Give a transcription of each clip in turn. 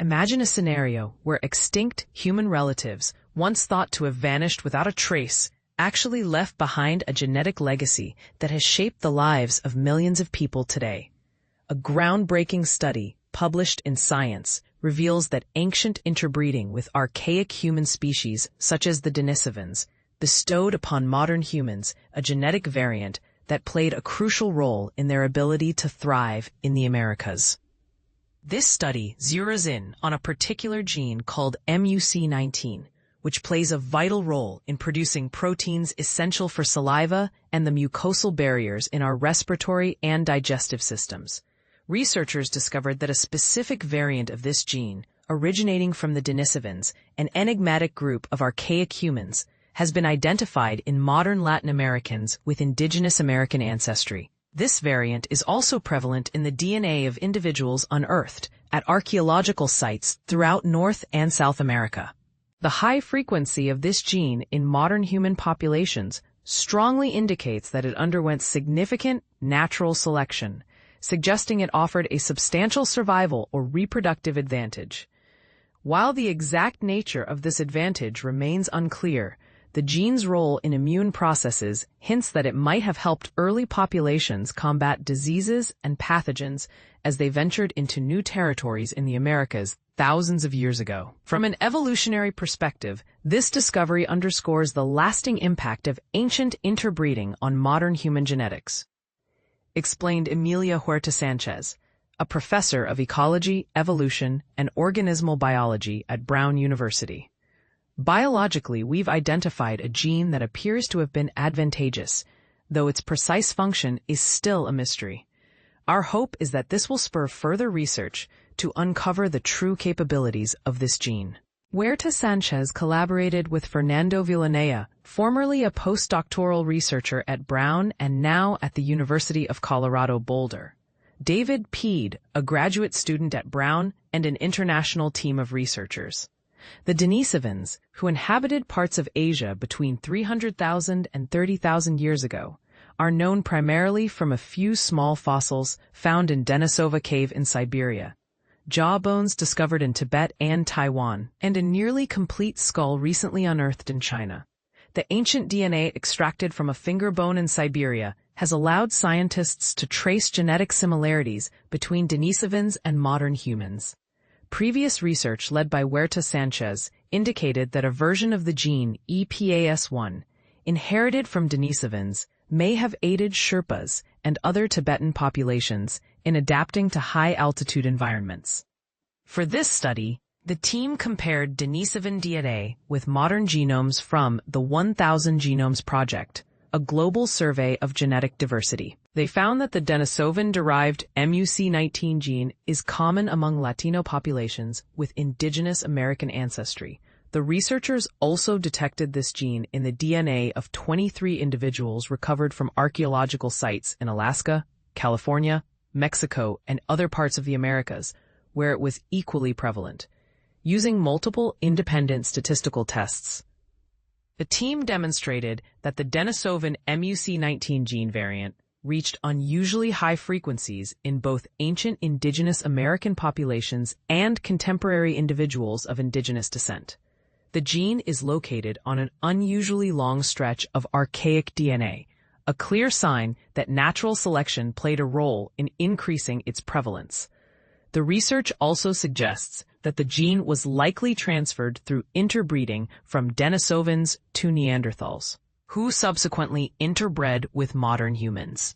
Imagine a scenario where extinct human relatives, once thought to have vanished without a trace, actually left behind a genetic legacy that has shaped the lives of millions of people today. A groundbreaking study, published in Science, reveals that ancient interbreeding with archaic human species, such as the Denisovans, bestowed upon modern humans a genetic variant that played a crucial role in their ability to thrive in the Americas. This study zeroes in on a particular gene called MUC19, which plays a vital role in producing proteins essential for saliva and the mucosal barriers in our respiratory and digestive systems. Researchers discovered that a specific variant of this gene, originating from the Denisovans, an enigmatic group of archaic humans, has been identified in modern Latin Americans with indigenous American ancestry. This variant is also prevalent in the DNA of individuals unearthed at archaeological sites throughout North and South America. The high frequency of this gene in modern human populations strongly indicates that it underwent significant natural selection, suggesting it offered a substantial survival or reproductive advantage. While the exact nature of this advantage remains unclear, the gene's role in immune processes hints that it might have helped early populations combat diseases and pathogens as they ventured into new territories in the Americas thousands of years ago. From an evolutionary perspective, this discovery underscores the lasting impact of ancient interbreeding on modern human genetics, explained Emilia Huerta Sanchez, a professor of ecology, evolution, and organismal biology at Brown University. Biologically, we've identified a gene that appears to have been advantageous, though its precise function is still a mystery. Our hope is that this will spur further research to uncover the true capabilities of this gene. Huerta Sanchez collaborated with Fernando Villanea, formerly a postdoctoral researcher at Brown and now at the University of Colorado Boulder, David Peed, a graduate student at Brown, and an international team of researchers. The Denisovans, who inhabited parts of Asia between 300,000 and 30,000 years ago, are known primarily from a few small fossils found in Denisova Cave in Siberia, jaw bones discovered in Tibet and Taiwan, and a nearly complete skull recently unearthed in China. The ancient DNA extracted from a finger bone in Siberia has allowed scientists to trace genetic similarities between Denisovans and modern humans. Previous research led by Huerta Sanchez indicated that a version of the gene EPAS1, inherited from Denisovans, may have aided Sherpas and other Tibetan populations in adapting to high-altitude environments. For this study, the team compared Denisovan DNA with modern genomes from the 1000 Genomes Project, a global survey of genetic diversity. They found that the Denisovan-derived MUC19 gene is common among Latino populations with indigenous American ancestry. The researchers also detected this gene in the DNA of 23 individuals recovered from archaeological sites in Alaska, California, Mexico, and other parts of the Americas, where it was equally prevalent. Using multiple independent statistical tests, the team demonstrated that the Denisovan MUC19 gene variant reached unusually high frequencies in both ancient indigenous American populations and contemporary individuals of indigenous descent. The gene is located on an unusually long stretch of archaic DNA, a clear sign that natural selection played a role in increasing its prevalence. The research also suggests that the gene was likely transferred through interbreeding from Denisovans to Neanderthals, who subsequently interbred with modern humans.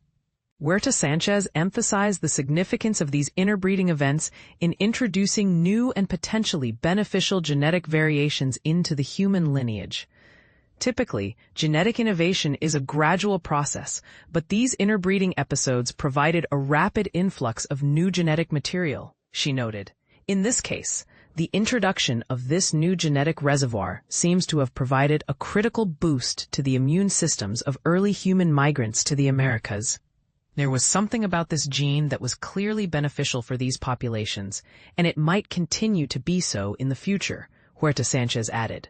Huerta Sanchez emphasized the significance of these interbreeding events in introducing new and potentially beneficial genetic variations into the human lineage. Typically, genetic innovation is a gradual process, but these interbreeding episodes provided a rapid influx of new genetic material, she noted. In this case, the introduction of this new genetic reservoir seems to have provided a critical boost to the immune systems of early human migrants to the Americas. There was something about this gene that was clearly beneficial for these populations, and it might continue to be so in the future, Huerta Sanchez added.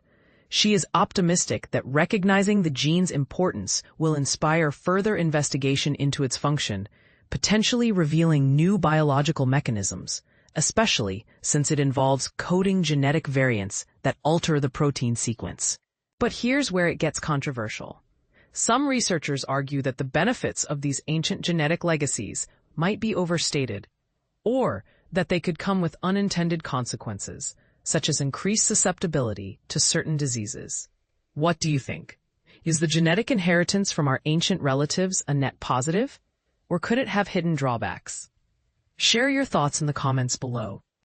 She is optimistic that recognizing the gene's importance will inspire further investigation into its function, potentially revealing new biological mechanisms, especially since it involves coding genetic variants that alter the protein sequence. But here's where it gets controversial. Some researchers argue that the benefits of these ancient genetic legacies might be overstated, or that they could come with unintended consequences, such as increased susceptibility to certain diseases. What do you think? Is the genetic inheritance from our ancient relatives a net positive, or could it have hidden drawbacks? Share your thoughts in the comments below.